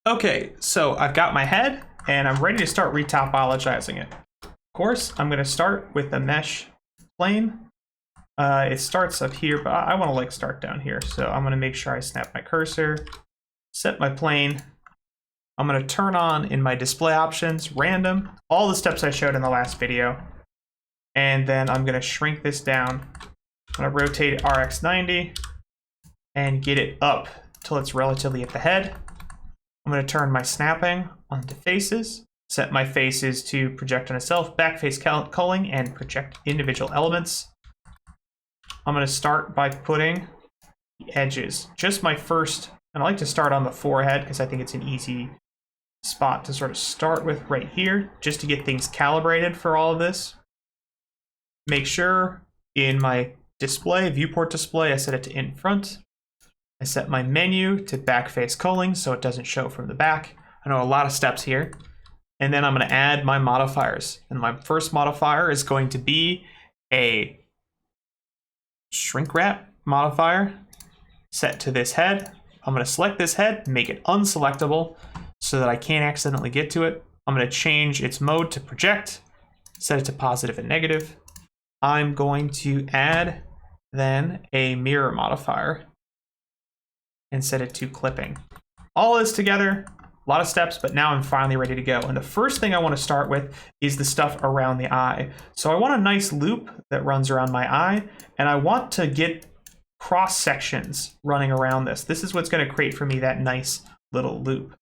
Okay, so I've got my head and I'm ready to start retopologizing it. Of course, I'm going to start with the mesh plane. It starts up here, but I want to like start down here. So I'm going to make sure I snap my cursor, set my plane. I'm going to turn on in my display options, random, all the steps I showed in the last video. And then I'm going to shrink this down. I'm going to rotate it RX90 and get it up till it's relatively at the head. I'm going to turn my snapping onto faces, set my faces to project on itself, backface culling, and project individual elements. I'm going to start by putting the edges. Just my first, and I like to start on the forehead because I think it's an easy spot to sort of start with right here, just to get things calibrated for all of this. Make sure in my display, viewport display, I set it to in front. I set my menu to backface culling so it doesn't show from the back. I know a lot of steps here. And then I'm going to add my modifiers. And my first modifier is going to be a shrink wrap modifier set to this head. I'm going to select this head, make it unselectable so that I can't accidentally get to it. I'm going to change its mode to project, set it to positive and negative. I'm going to add then a mirror modifier and set it to clipping. All this together, a lot of steps, but now I'm finally ready to go. And the first thing I want to start with is the stuff around the eye. So I want a nice loop that runs around my eye, and I want to get cross sections running around this. This is what's going to create for me that nice little loop.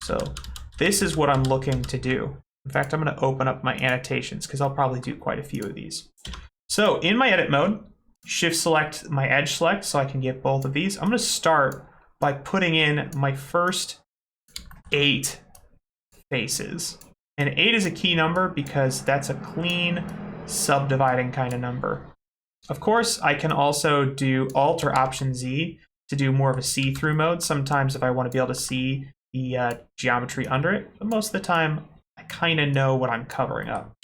So this is what I'm looking to do. In fact, I'm going to open up my annotations because I'll probably do quite a few of these. So in my edit mode, shift select my edge select so I can get both of these. I'm going to start by putting in my first 8 faces. And 8 is a key number because that's a clean subdividing kind of number. Of course, I can also do Alt or Option Z to do more of a see-through mode. Sometimes if I want to be able to see the geometry under it, but most of the time I kind of know what I'm covering up.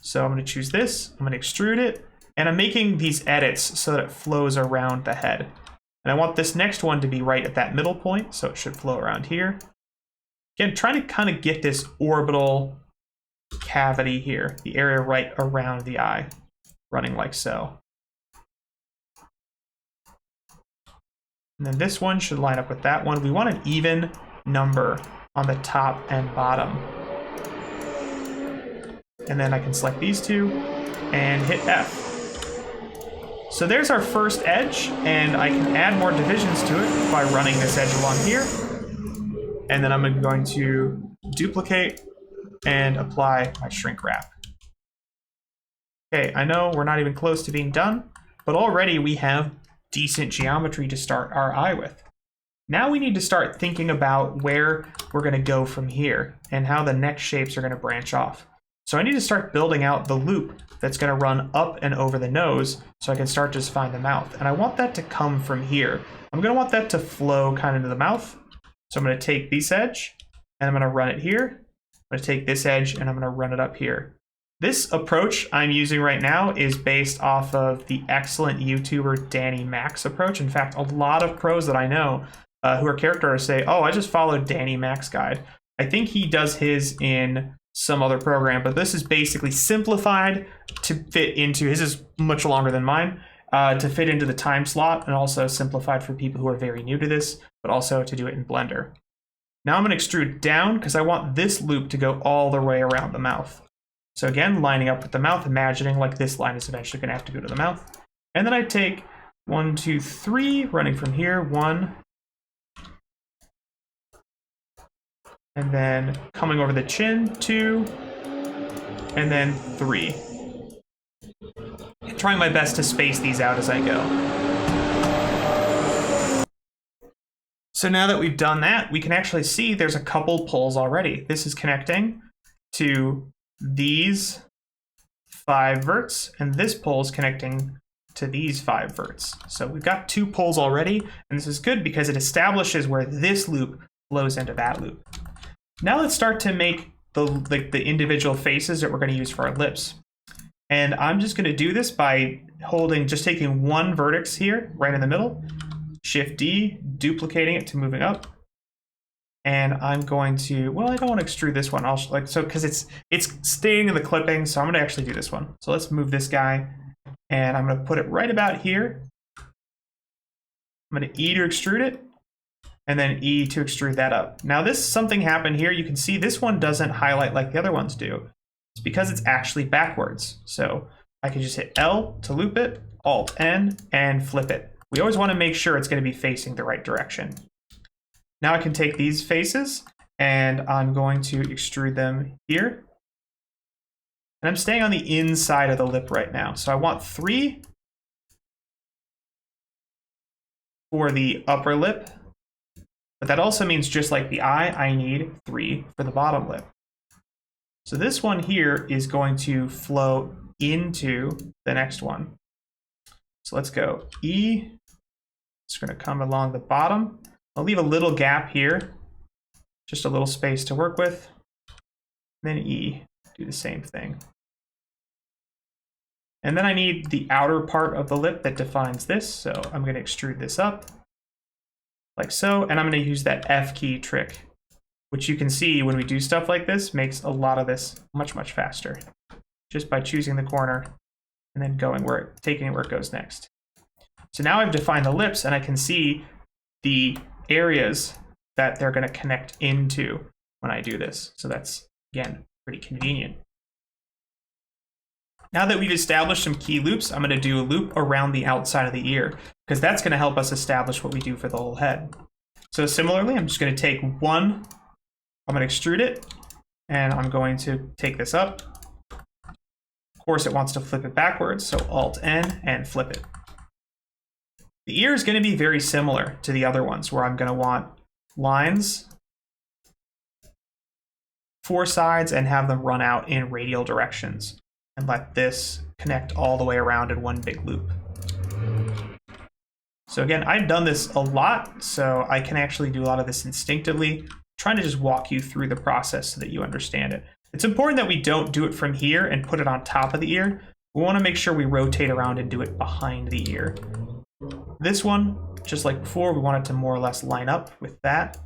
So I'm going to choose this, I'm going to extrude it, and I'm making these edits so that it flows around the head. And I want this next one to be right at that middle point, so it should flow around here. Again, trying to kind of get this orbital cavity here, the area right around the eye, running like so. And then this one should line up with that one. We want an even number on the top and bottom. And then I can select these two and hit F. So there's our first edge, and I can add more divisions to it by running this edge along here. And then I'm going to duplicate and apply my shrink wrap. Okay, I know we're not even close to being done, but already we have decent geometry to start our eye with. Now we need to start thinking about where we're going to go from here and how the next shapes are going to branch off. So I need to start building out the loop that's going to run up and over the nose so I can start to define the mouth. And I want that to come from here. I'm going to want that to flow kind of into the mouth. So I'm going to take this edge and I'm going to run it here. I'm going to take this edge and I'm going to run it up here. This approach I'm using right now is based off of the excellent YouTuber Danny Mac's approach. In fact, a lot of pros that I know who are character artists say, oh, I just followed Danny Mac's guide. I think he does his in some other program, but this is basically simplified to fit into, his is much longer than mine, to fit into the time slot, and also simplified for people who are very new to this, but also to do it in Blender. Now I'm going to extrude down because I want this loop to go all the way around the mouth. So again, lining up with the mouth, imagining like this line is eventually going to have to go to the mouth. And then I take 1, 2, 3, running from here, 1, and then coming over the chin, 2, and then 3. And trying my best to space these out as I go. So now that we've done that, we can actually see there's a couple poles already. This is connecting to these 5 verts, and this pole is connecting to these 5 verts. So we've got 2 poles already, and this is good because it establishes where this loop flows into that loop. Now let's start to make the individual faces that we're going to use for our lips. And I'm just going to do this by just taking one vertex here, right in the middle, Shift D, duplicating it to moving up, And I'm going to, well, I don't want to extrude this one. I'll like, so, because it's staying in the clipping, so I'm going to actually do this one. So let's move this guy, and I'm going to put it right about here. I'm going to E to extrude it, and then E to extrude that up. Now this, something happened here. You can see this one doesn't highlight like the other ones do. It's because it's actually backwards. So I can just hit L to loop it, Alt N, and flip it. We always want to make sure it's going to be facing the right direction. Now I can take these faces, and I'm going to extrude them here. And I'm staying on the inside of the lip right now. So I want 3 for the upper lip. But that also means, just like the eye, I need 3 for the bottom lip. So this one here is going to flow into the next one. So let's go E. It's going to come along the bottom. I'll leave a little gap here, just a little space to work with. Then E, do the same thing. And then I need the outer part of the lip that defines this. So I'm going to extrude this up like so. And I'm going to use that F key trick, which you can see when we do stuff like this makes a lot of this much, much faster, just by choosing the corner and then going where taking it where it goes next. So now I've defined the lips, and I can see the areas that they're going to connect into when I do this. So that's, again, pretty convenient. Now that we've established some key loops, I'm going to do a loop around the outside of the ear, because that's going to help us establish what we do for the whole head. So similarly, I'm just going to take one, I'm going to extrude it, and I'm going to take this up. Of course, it wants to flip it backwards, so Alt-N and flip it. The ear is going to be very similar to the other ones, where I'm going to want lines, 4 sides, and have them run out in radial directions, and let this connect all the way around in one big loop. So again, I've done this a lot, so I can actually do a lot of this instinctively, trying to just walk you through the process so that you understand it. It's important that we don't do it from here and put it on top of the ear. We want to make sure we rotate around and do it behind the ear. This one, just like before, we want it to more or less line up with that.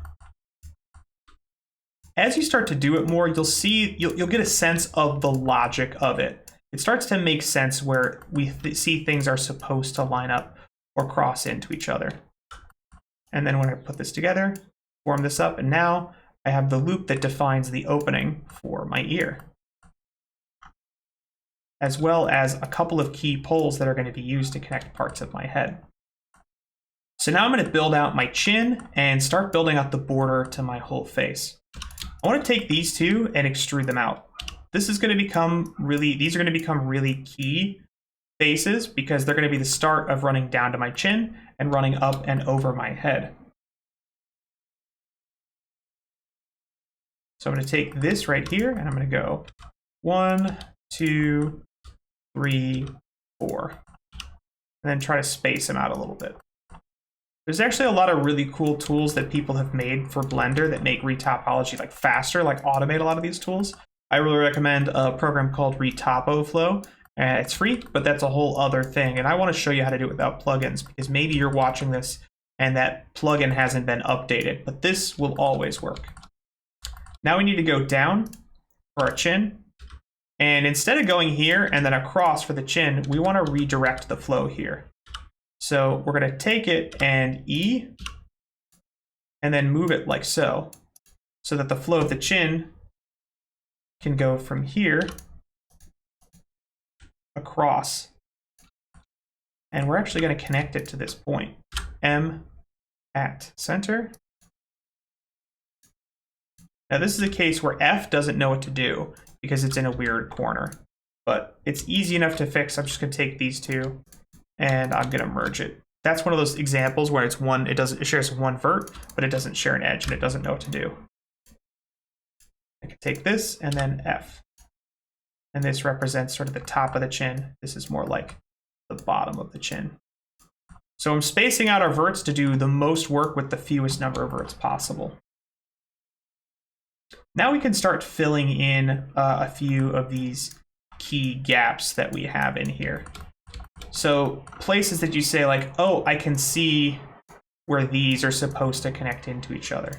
As you start to do it more, you'll see, you'll get a sense of the logic of it. It starts to make sense where we see things are supposed to line up or cross into each other. And then when I put this together, form this up, and now I have the loop that defines the opening for my ear, as well as a couple of key poles that are going to be used to connect parts of my head. So now I'm going to build out my chin and start building out the border to my whole face. I want to take these two and extrude them out. This is going to become really, these are going to become really key faces, because they're going to be the start of running down to my chin and running up and over my head. So I'm going to take this right here, and I'm going to go 1, 2, 3, 4, and then try to space them out a little bit. There's actually a lot of really cool tools that people have made for Blender that make retopology like faster, like automate a lot of these tools. I really recommend a program called Retopoflow. It's free, but that's a whole other thing. And I want to show you how to do it without plugins, because maybe you're watching this and that plugin hasn't been updated, but this will always work. Now we need to go down for our chin. And instead of going here and then across for the chin, we want to redirect the flow here. So we're going to take it and E, and then move it like so, so that the flow of the chin can go from here across. And we're actually going to connect it to this point, M at center. Now this is a case where F doesn't know what to do because it's in a weird corner, but it's easy enough to fix. I'm just going to take these two and I'm going to merge it. That's one of those examples where it's one, it shares one vert, but it doesn't share an edge and it doesn't know what to do. I can take this and then F. And this represents sort of the top of the chin. This is more like the bottom of the chin. So I'm spacing out our verts to do the most work with the fewest number of verts possible. Now we can start filling in a few of these key gaps that we have in here. So places that you say like, oh, I can see where these are supposed to connect into each other.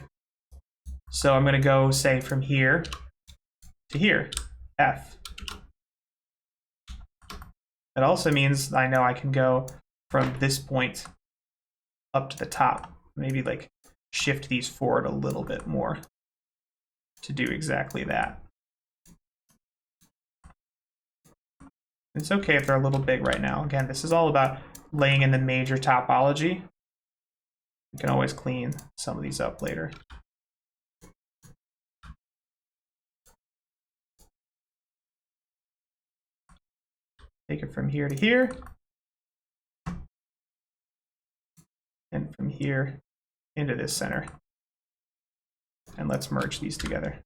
So I'm going to go, say, from here to here, F. That also means I know I can go from this point up to the top. Maybe like shift these forward a little bit more to do exactly that. It's okay if they're a little big right now. Again, this is all about laying in the major topology. You can always clean some of these up later. Take it from here to here. And from here into this center. And let's merge these together.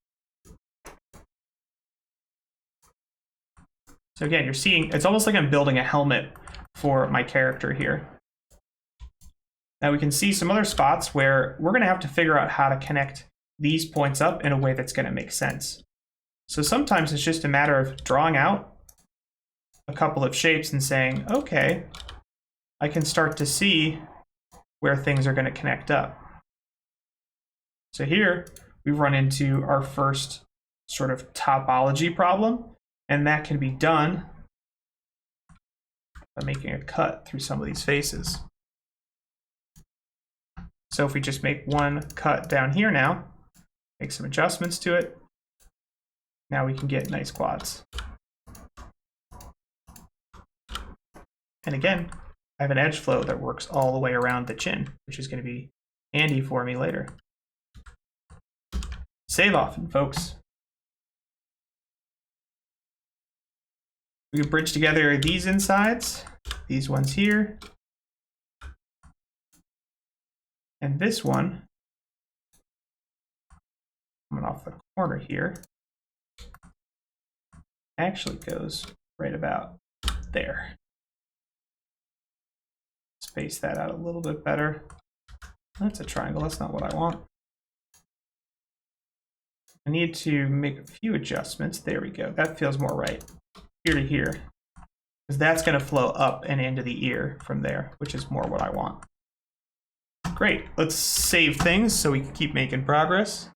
So again, you're seeing, it's almost like I'm building a helmet for my character here. Now we can see some other spots where we're going to have to figure out how to connect these points up in a way that's going to make sense. So sometimes it's just a matter of drawing out a couple of shapes and saying, okay, I can start to see where things are going to connect up. So here we run into our first sort of topology problem, and that can be done by making a cut through some of these faces. So if we just make one cut down here now, make some adjustments to it, now we can get nice quads. And again, I have an edge flow that works all the way around the chin, which is going to be handy for me later. Save often, folks. We can bridge together these insides, these ones here, and this one coming off the corner here actually goes right about there. Space that out a little bit better. That's a triangle, that's not what I want. I need to make a few adjustments. There we go, that feels more right. Here to here, because that's going to flow up and into the ear from there, which is more what I want. Great, let's save things so we can keep making progress.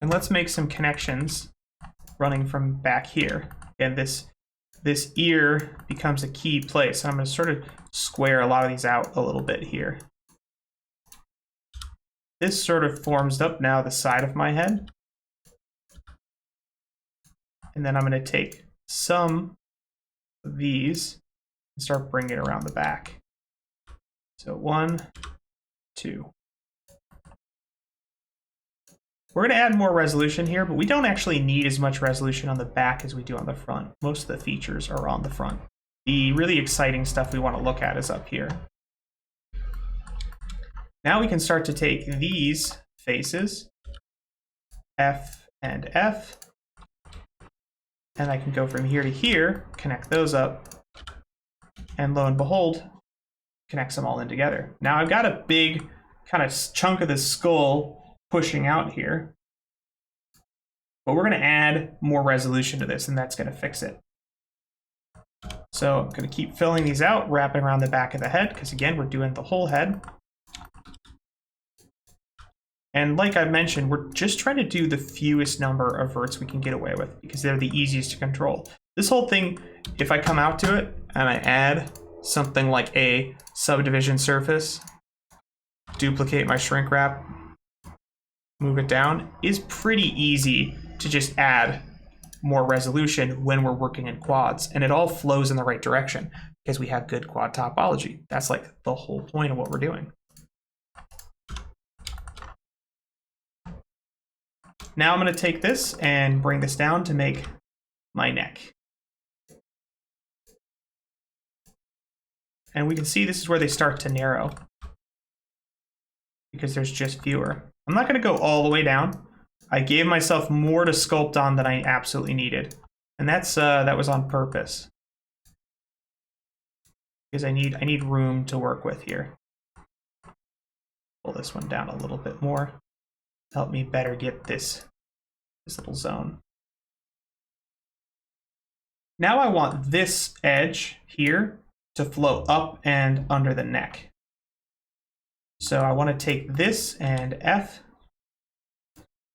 And let's make some connections running from back here. And this ear becomes a key place. I'm going to sort of square a lot of these out a little bit here. This sort of forms up now the side of my head. And then I'm going to take some of these and start bringing it around the back. So 1, 2. We're going to add more resolution here, but we don't actually need as much resolution on the back as we do on the front. Most of the features are on the front. The really exciting stuff we want to look at is up here. Now we can start to take these faces, F and F, and I can go from here to here, connect those up, and lo and behold, connects them all in together. Now I've got a big kind of chunk of the skull pushing out here, but we're going to add more resolution to this, and that's going to fix it. So I'm going to keep filling these out, wrapping around the back of the head, because again, we're doing the whole head. And like I mentioned, we're just trying to do the fewest number of verts we can get away with because they're the easiest to control. This whole thing, if I come out to it and I add something like a subdivision surface, duplicate my shrink wrap, move it down, is pretty easy to just add more resolution when we're working in quads. And it all flows in the right direction because we have good quad topology. That's like the whole point of what we're doing. Now I'm going to take this and bring this down to make my neck. And we can see this is where they start to narrow because there's just fewer. I'm not going to go all the way down. I gave myself more to sculpt on than I absolutely needed. And that was on purpose. Because I need room to work with here. Pull this one down a little bit more. Help me better get this little zone. Now I want this edge here to flow up and under the neck. So I want to take this and F,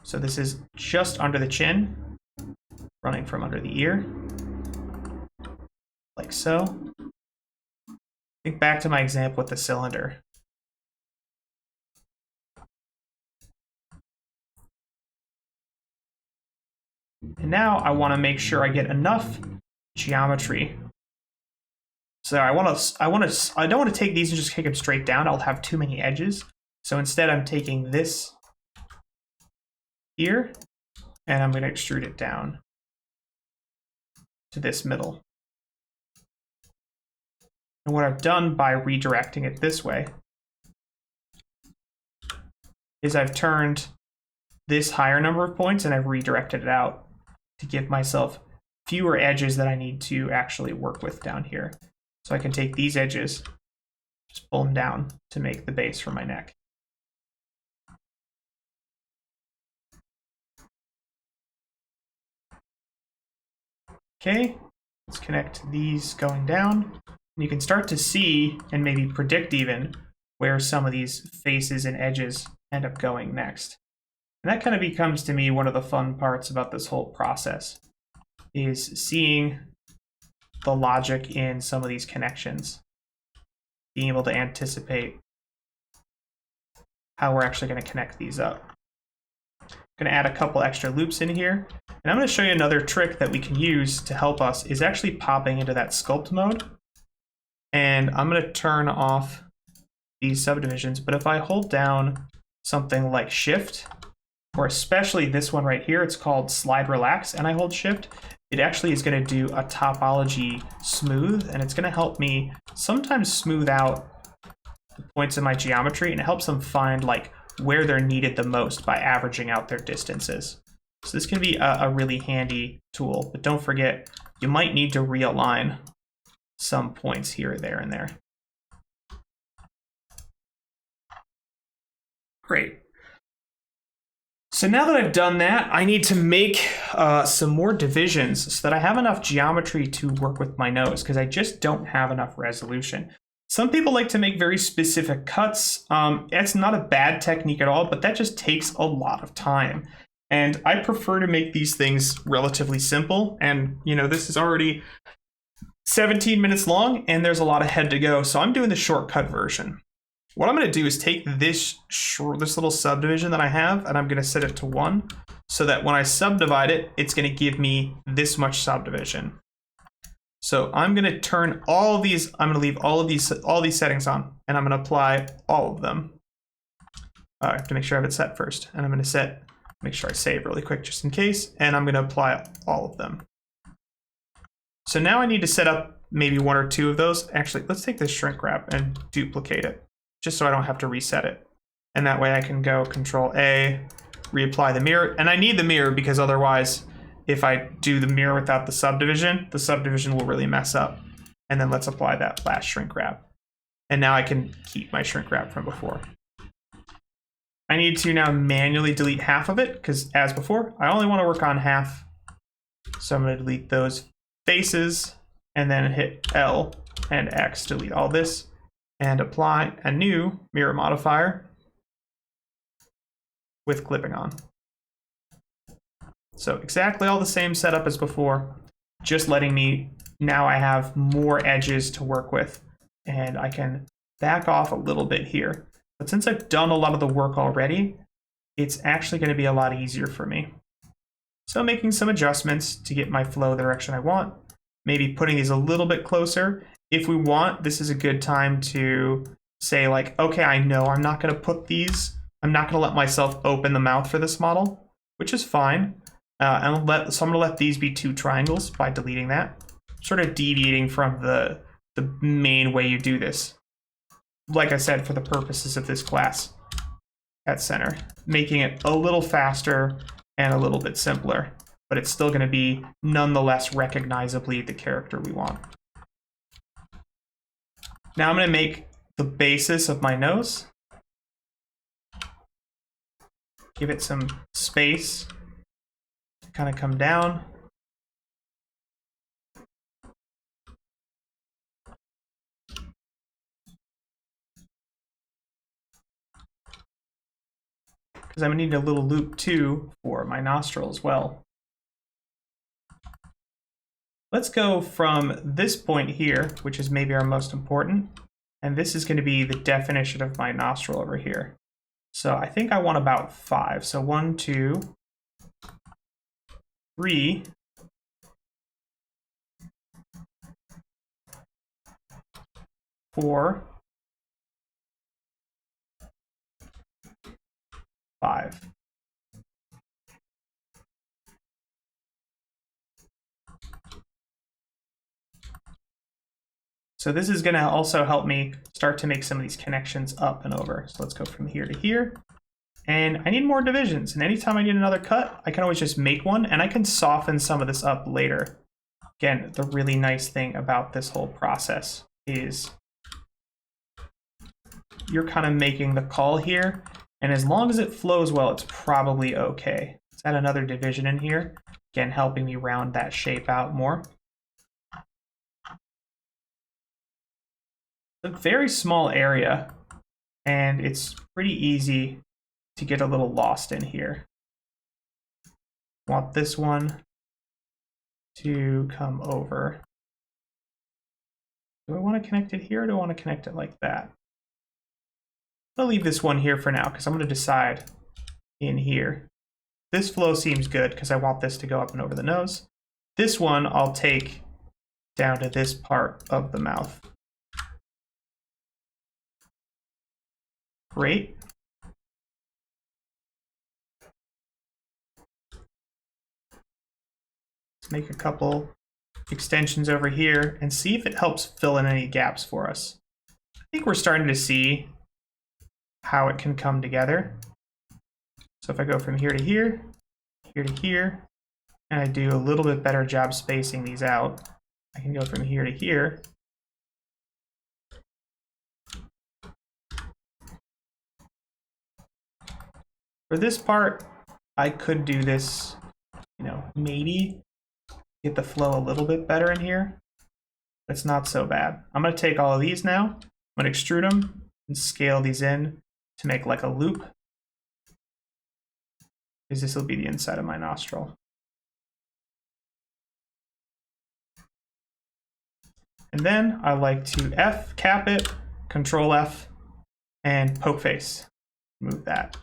So this is just under the chin, running from under the ear, like so. Think back to my example with the cylinder. And now I want to make sure I get enough geometry. So I don't want to take these and just kick them straight down. I'll have too many edges. So instead I'm taking this here and I'm going to extrude it down to this middle. And what I've done by redirecting it this way is I've turned this higher number of points and I've redirected it out to give myself fewer edges that I need to actually work with down here. So I can take these edges, just pull them down to make the base for my neck. Okay, let's connect these going down. And you can start to see and maybe predict even where some of these faces and edges end up going next. And that kind of becomes to me one of the fun parts about this whole process, is seeing the logic in some of these connections, being able to anticipate how we're actually going to connect these up. I'm going to add a couple extra loops in here, and I'm going to show you another trick that we can use to help us is actually popping into that sculpt mode. And I'm going to turn off these subdivisions, but if I hold down something like Shift, or especially this one right here, it's called Slide Relax, and I hold Shift, it actually is going to do a topology smooth, and it's going to help me sometimes smooth out the points in my geometry, and it helps them find like where they're needed the most by averaging out their distances. So this can be a really handy tool, but don't forget, you might need to realign some points here, there, and there. Great. So now that I've done that, I need to make some more divisions so that I have enough geometry to work with my nose, because I just don't have enough resolution. Some people like to make very specific cuts. It's not a bad technique at all, but that just takes a lot of time. And I prefer to make these things relatively simple. And, you know, this is already 17 minutes long, and there's a lot ahead to go. So I'm doing the shortcut version. What I'm going to do is take this little subdivision that I have, and I'm going to set it to 1, so that when I subdivide it, it's going to give me this much subdivision. So I'm going to turn all of these, I'm going to leave all these settings on, and I'm going to apply all of them. I have to make sure I have it set first, and I'm going to make sure I save really quick just in case, and I'm going to apply all of them. So now I need to set up maybe 1 or 2 of those. Actually, let's take this shrink wrap and duplicate it, just so I don't have to reset it. And that way I can go Control A, reapply the mirror. And I need the mirror because otherwise, if I do the mirror without the subdivision will really mess up. And then let's apply that last shrink wrap. And now I can keep my shrink wrap from before. I need to now manually delete half of it because, as before, I only want to work on half. So I'm going to delete those faces and then hit L and X, delete all this, and apply a new mirror modifier with clipping on. So exactly all the same setup as before, just letting me, now I have more edges to work with, and I can back off a little bit here. But since I've done a lot of the work already, it's actually going to be a lot easier for me. So making some adjustments to get my flow the direction I want, maybe putting these a little bit closer. If we want, this is a good time to say like, okay, I know I'm not going to put these, I'm not going to let myself open the mouth for this model, which is fine. So I'm going to let these be 2 triangles by deleting that, sort of deviating from the main way you do this. Like I said, for the purposes of this class at center, making it a little faster and a little bit simpler, but it's still going to be nonetheless recognizably the character we want. Now I'm going to make the basis of my nose. Give it some space to kind of come down. because I'm gonna need a little loop too for my nostril as well. Let's go from this point here, which is maybe our most important, and this is going to be the definition of my nostril over here. So I think I want about 5. So 1, 2, 3, 4, 5. So this is going to also help me start to make some of these connections up and over. So let's go from here to here. And I need more divisions. And anytime I need another cut, I can always just make one, and I can soften some of this up later. Again, the really nice thing about this whole process is you're kind of making the call here. And as long as it flows well, it's probably okay. Let's add another division in here. Again, helping me round that shape out more. A very small area, and it's pretty easy to get a little lost in here. Want this one to come over. Do I want to connect it here, or do I want to connect it like that? I'll leave this one here for now because I'm going to decide in here. This flow seems good because I want this to go up and over the nose. This one I'll take down to this part of the mouth. Great. Let's make a couple extensions over here and see if it helps fill in any gaps for us. I think we're starting to see how it can come together. So if I go from here to here, here to here, and I do a little bit better job spacing these out, I can go from here to here. For this part, I could do this, maybe get the flow a little bit better in here. It's not so bad. I'm going to take all of these now. I'm going to extrude them and scale these in to make like a loop, because this will be the inside of my nostril. And then I like to cap it, Control F, and poke face. Move that.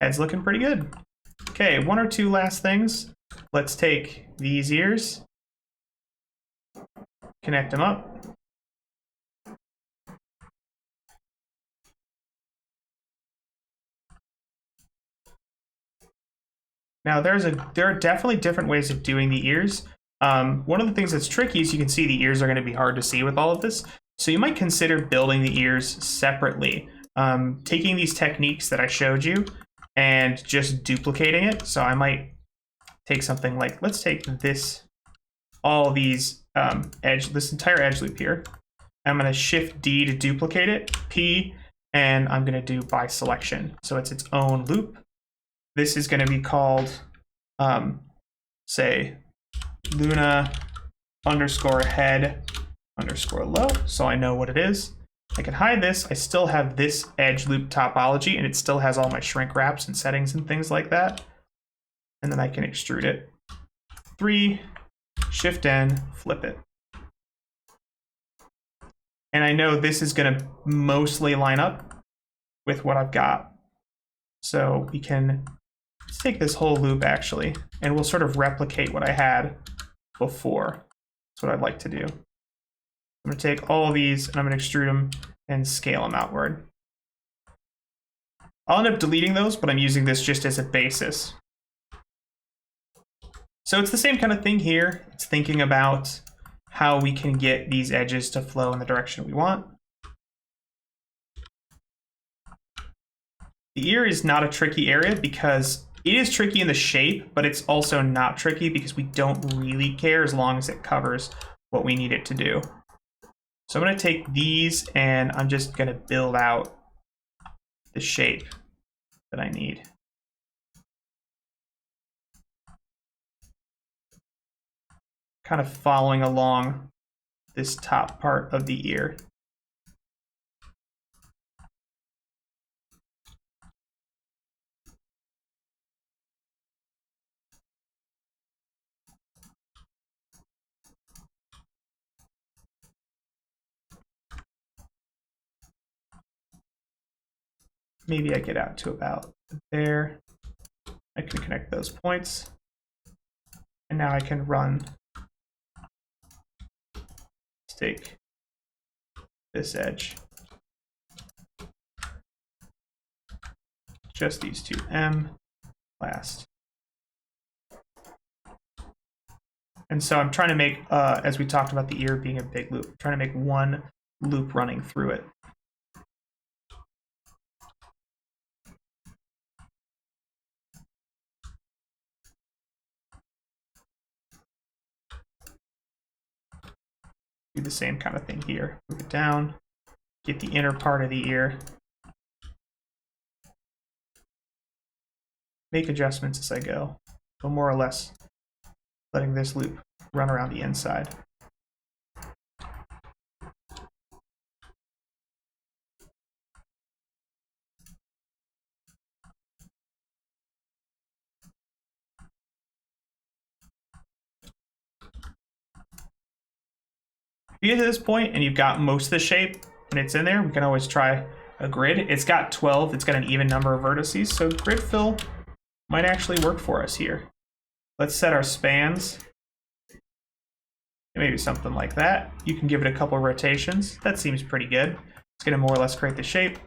Head's looking pretty good. Okay, 1 or 2 last things. Let's take these ears, connect them up. Now there are definitely different ways of doing the ears. One of the things that's tricky is you can see the ears are going to be hard to see with all of this. So you might consider building the ears separately. Taking these techniques that I showed you and just duplicating it. So I might take something like, let's take this, all these this entire edge loop here. I'm going to Shift D to duplicate it, P, and I'm going to do by selection. So it's its own loop. This is going to be called, say, Luna _ head _ low, so I know what it is. I can hide this. I still have this edge loop topology, and it still has all my shrink wraps and settings and things like that. And then I can extrude it. 3, Shift N, flip it. And I know this is going to mostly line up with what I've got. So we can let's take this whole loop actually, and we'll sort of replicate what I had before. That's what I'd like to do. I'm going to take all of these and I'm going to extrude them and scale them outward. I'll end up deleting those, but I'm using this just as a basis. So it's the same kind of thing here. It's thinking about how we can get these edges to flow in the direction we want. The ear is not a tricky area because it is tricky in the shape, but it's also not tricky because we don't really care as long as it covers what we need it to do. So I'm going to take these and I'm just going to build out the shape that I need. Kind of following along this top part of the ear. maybe I get out to about there. I can connect those points. And now I can run, let's take this edge, just these two, M, last. And so I'm trying to make, as we talked about the ear being a big loop, I'm trying to make one loop running through it. Do the same kind of thing here. Move it down, get the inner part of the ear. Make adjustments as I go, but more or less letting this loop run around the inside. If you get to this point and you've got most of the shape and it's in there, we can always try a grid. It's got 12, it's got an even number of vertices, so grid fill might actually work for us here. Let's set our spans. Maybe something like that. You can give it a couple of rotations. That seems pretty good. It's going to more or less create the shape.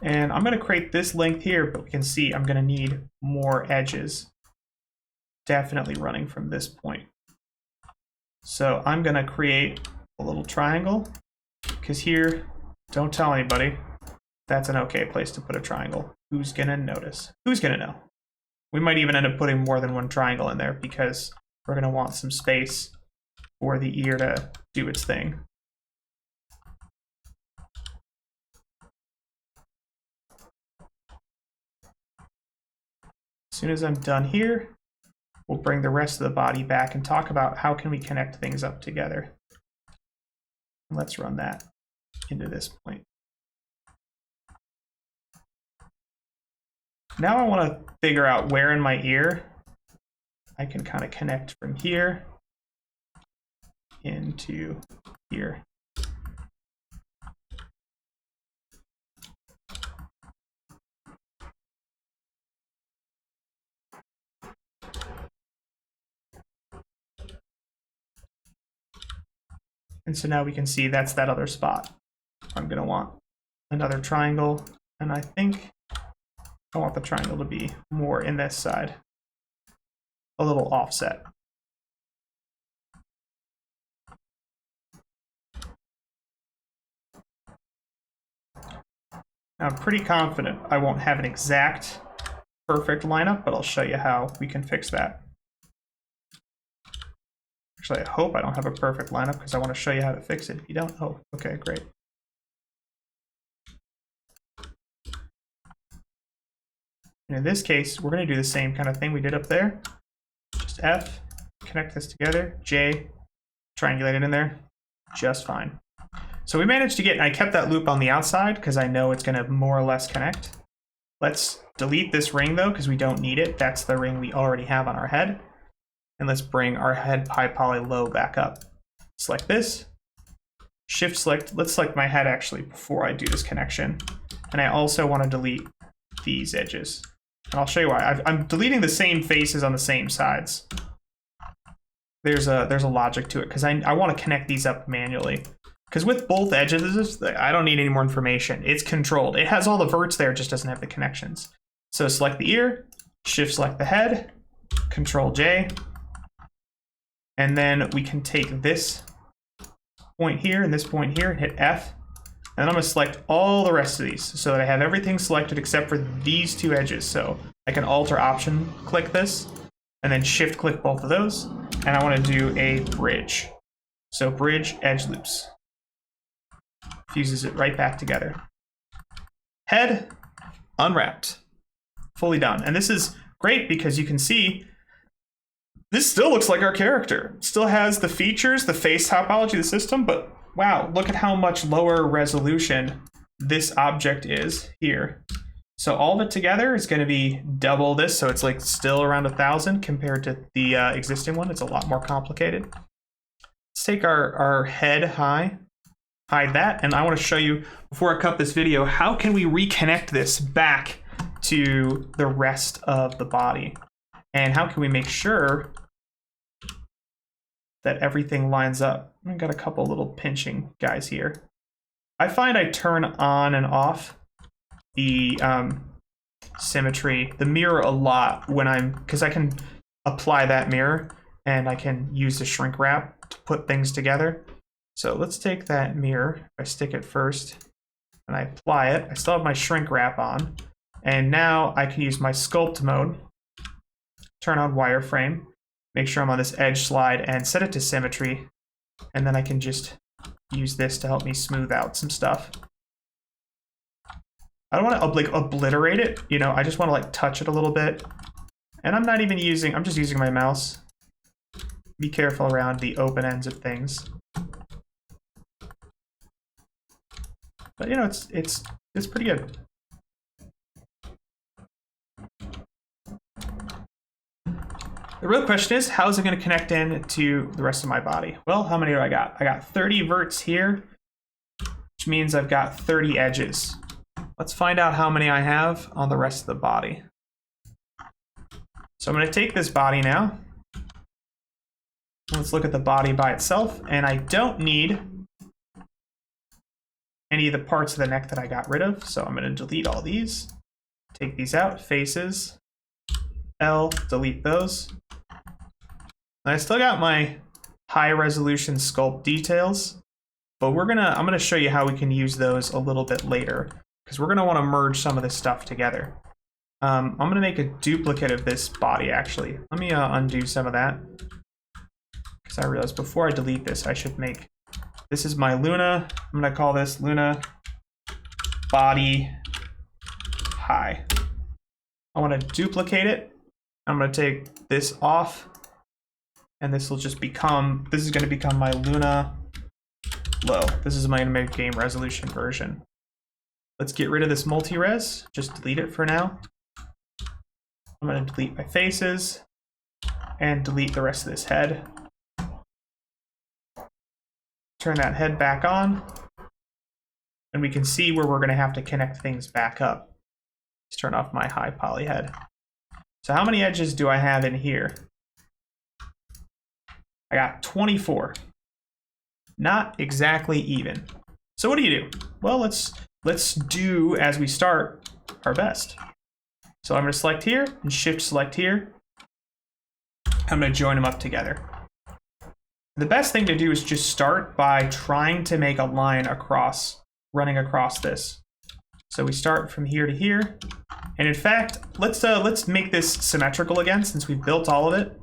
And I'm going to create this length here, but we can see I'm going to need more edges. Definitely running from this point. So I'm going to create a little triangle, because here, don't tell anybody, that's an okay place to put a triangle. Who's going to notice? Who's going to know? We might even end up putting more than one triangle in there because we're going to want some space for the ear to do its thing. As soon as I'm done here, we'll bring the rest of the body back and talk about how can we connect things up together. And let's run that into this point. Now I want to figure out where in my ear I can kind of connect from here into here. And so now we can see that's that other spot. I'm going to want another triangle, and I think I want the triangle to be more in this side, a little offset. Now, I'm pretty confident I won't have an exact perfect lineup, but I'll show you how we can fix that. Actually, I hope I don't have a perfect lineup because I want to show you how to fix it. If you don't, oh, okay, great. And in this case, we're going to do the same kind of thing we did up there. Just F, connect this together, J, triangulate it in there, just fine. So we managed to get, I kept that loop on the outside because I know it's going to more or less connect. Let's delete this ring though, because we don't need it. That's the ring we already have on our head. And let's bring our head pi poly low back up. Select this, shift select, let's select my head actually before I do this connection. And I also want to delete these edges. And I'll show you why. I'm deleting the same faces on the same sides. There's a logic to it because I want to connect these up manually. Because with both edges, I don't need any more information. It's controlled. It has all the verts there, it just doesn't have the connections. So select the ear, shift select the head, Control J, and then we can take this point here and this point here and hit F. And I'm going to select all the rest of these so that I have everything selected except for these two edges. So I can Alt or Option click this and then Shift click both of those. And I want to do a bridge. So bridge edge loops. Fuses it right back together. Head unwrapped. Fully done. And this is great because you can see this still looks like our character. It still has the features, the face topology of the system, but wow, look at how much lower resolution this object is here. So all of it together is going to be double this, so it's like still around 1,000 compared to the existing one. It's a lot more complicated. Let's take our head high hide that. And I want to show you, before I cut this video, how can we reconnect this back to the rest of the body? And how can we make sure that everything lines up? I've got a couple little pinching guys here. I find I turn on and off the symmetry, the mirror a lot when because I can apply that mirror and I can use the shrink wrap to put things together. So let's take that mirror, I stick it first and I apply it. I still have my shrink wrap on. And now I can use my sculpt mode, turn on wireframe, make sure I'm on this edge slide and set it to symmetry. And then I can just use this to help me smooth out some stuff. I don't want to like obliterate it, you know, I just want to like touch it a little bit. And I'm not even using, I'm just using my mouse. Be careful around the open ends of things. But you know, it's pretty good. The real question is, how is it going to connect in to the rest of my body? Well, how many do I got? I got 30 verts here, which means I've got 30 edges. Let's find out how many I have on the rest of the body. So I'm going to take this body now. Let's look at the body by itself, and I don't need any of the parts of the neck that I got rid of, so I'm going to delete all these. Take these out, faces, L, delete those. And I still got my high resolution sculpt details, but I'm gonna show you how we can use those a little bit later, because we're gonna want to merge some of this stuff together. I'm gonna make a duplicate of this body actually. Let me undo some of that, because I realized before I delete this, I should make, this is my Luna. I'm gonna call this Luna body high. I want to duplicate it. I'm gonna take this off. And this will just become, this is going to become my Luna low. This is my animated game resolution version. Let's get rid of this multi-res. Just delete it for now. I'm going to delete my faces and delete the rest of this head. Turn that head back on. And we can see where we're going to have to connect things back up. Let's turn off my high poly head. So how many edges do I have in here? I got 24. Not exactly even. So what do? Well, let's do, as we start, our best. So I'm going to select here and shift select here. I'm going to join them up together. The best thing to do is just start by trying to make a line across, running across this. So we start from here to here. And in fact, let's make this symmetrical again, since we've built all of it.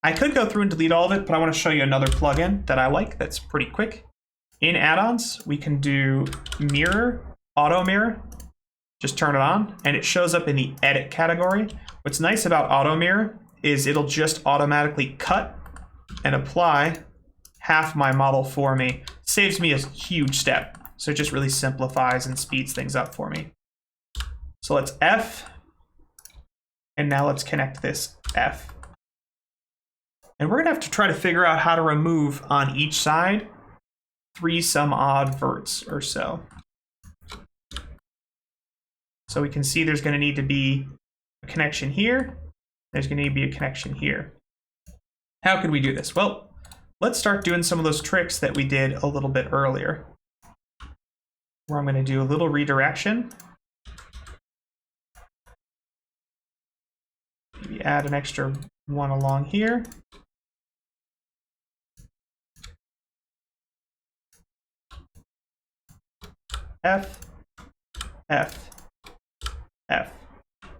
I could go through and delete all of it, but I want to show you another plugin that I like that's pretty quick. In add-ons, we can do mirror, auto mirror, just turn it on, and it shows up in the edit category. What's nice about auto mirror is it'll just automatically cut and apply half my model for me. Saves me a huge step, so it just really simplifies and speeds things up for me. So let's F, and now let's connect this F. And we're gonna have to try to figure out how to remove on each side 3 some odd verts or so. So we can see there's gonna need to be a connection here. There's gonna need to be a connection here. How can we do this? Well, let's start doing some of those tricks that we did a little bit earlier, where I'm gonna do a little redirection. Maybe add an extra one along here. F, F, F.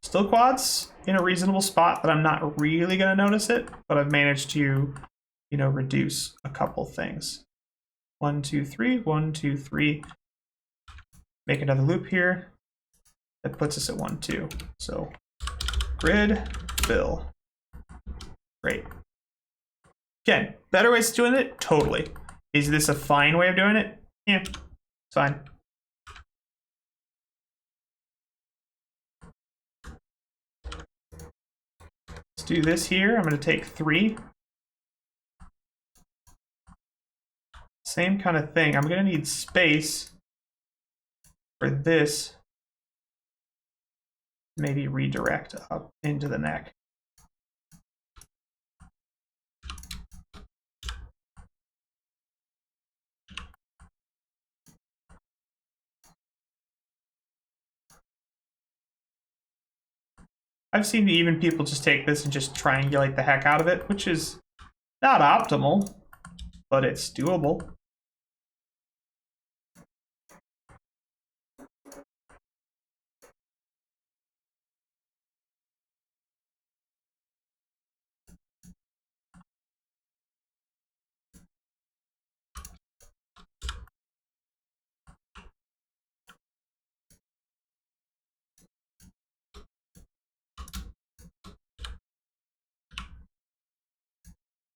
Still quads in a reasonable spot, but I'm not really going to notice it, but I've managed to, you know, reduce a couple things. 1, 2, 3, 1, 2, 3. Make another loop here. That puts us at 1, 2. So grid, fill. Great. Again, better ways of doing it? Totally. Is this a fine way of doing it? Yeah, it's fine. Let's do this here. I'm going to take 3. Same kind of thing. I'm going to need space for this. Maybe redirect up into the neck. I've seen even people just take this and just triangulate the heck out of it, which is not optimal, but it's doable.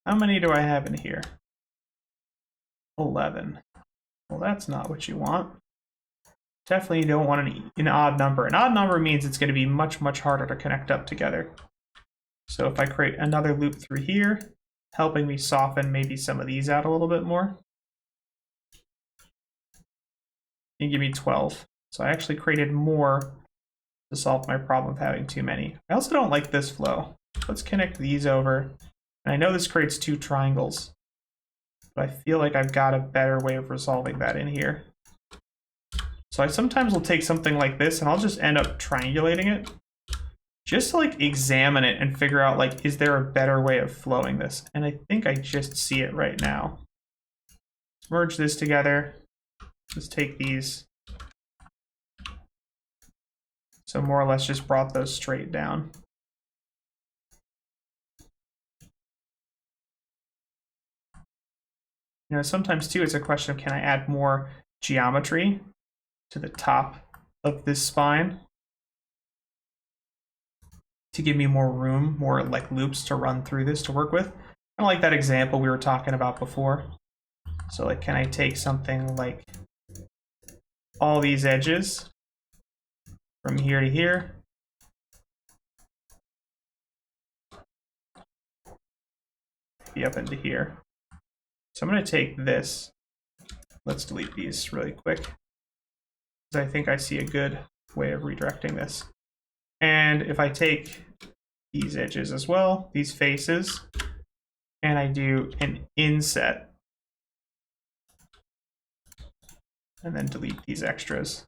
How many do I have in here? 11. Well, that's not what you want. Definitely you don't want an odd number. An odd number means it's going to be much, much harder to connect up together. So if I create another loop through here, helping me soften maybe some of these out a little bit more. You give me 12. So I actually created more to solve my problem of having too many. I also don't like this flow. Let's connect these over. And I know this creates two triangles, but I feel like I've got a better way of resolving that in here. So I sometimes will take something like this and I'll just end up triangulating it just to like examine it and figure out like, is there a better way of flowing this? And I think I just see it right now. Merge this together. Let's take these. So more or less just brought those straight down. You know, sometimes too, it's a question of, can I add more geometry to the top of this spine to give me more room, more like loops to run through this to work with? Kind of like that example we were talking about before. So like, can I take something like all these edges from here to here? Be up into here. So I'm going to take this. Let's delete these really quick, because I think I see a good way of redirecting this. And if I take these edges as well, these faces, and I do an inset, and then delete these extras.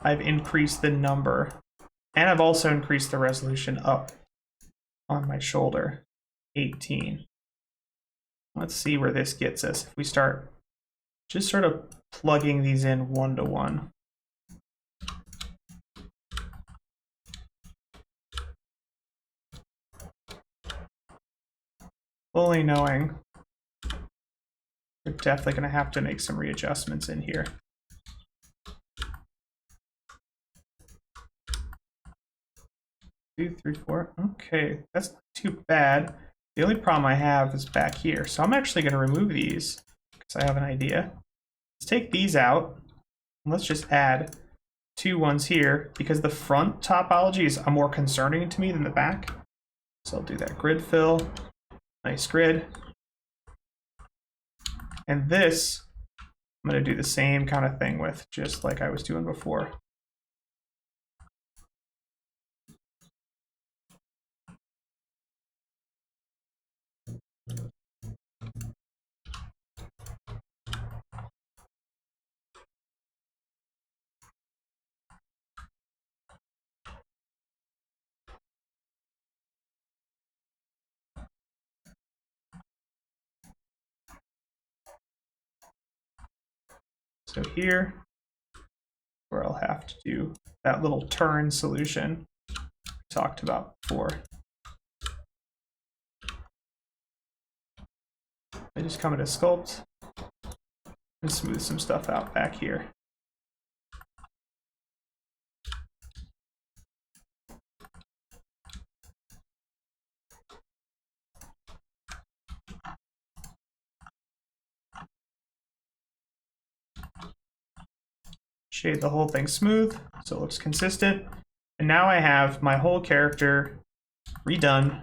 I've increased the number, and I've also increased the resolution up on my shoulder, 18. Let's see where this gets us. If we start just sort of plugging these in one to one. Fully knowing we're definitely going to have to make some readjustments in here. Two, three, four. Okay, that's not too bad. The only problem I have is back here. So I'm actually going to remove these because I have an idea. Let's take these out. And let's just add two ones here, because the front topology is more concerning to me than the back. So I'll do that grid fill. Nice grid. And this, I'm going to do the same kind of thing with, just like I was doing before. So here, where I'll have to do that little turn solution we talked about before. I just come into sculpt and smooth some stuff out back here. Shade the whole thing smooth so it looks consistent. And now I have my whole character redone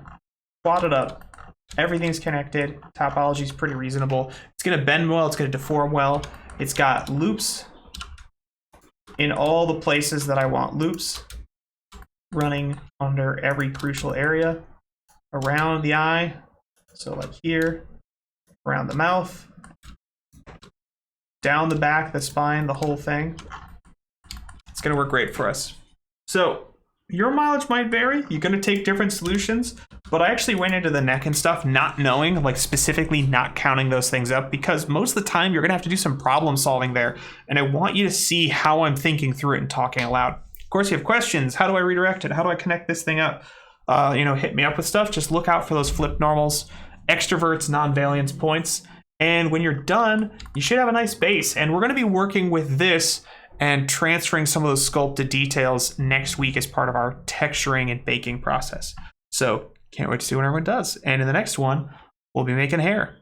quad it up. Everything's connected. Topology is pretty reasonable. It's going to bend well. It's going to deform well. It's got loops in all the places that I want loops, running under every crucial area around the eye. So like here, around the mouth, down the back, the spine, the whole thing. It's going to work great for us. So your mileage might vary. You're going to take different solutions, but I actually went into the neck and stuff not knowing, like specifically not counting those things up, because most of the time you're going to have to do some problem solving there. And I want you to see how I'm thinking through it and talking aloud. Of course, you have questions. How do I redirect it? How do I connect this thing up? Hit me up with stuff. Just look out for those flip normals, extroverts, non-valence points. And when you're done, you should have a nice base. And we're going to be working with this and transferring some of those sculpted details next week as part of our texturing and baking process. So can't wait to see what everyone does. And in the next one, we'll be making hair.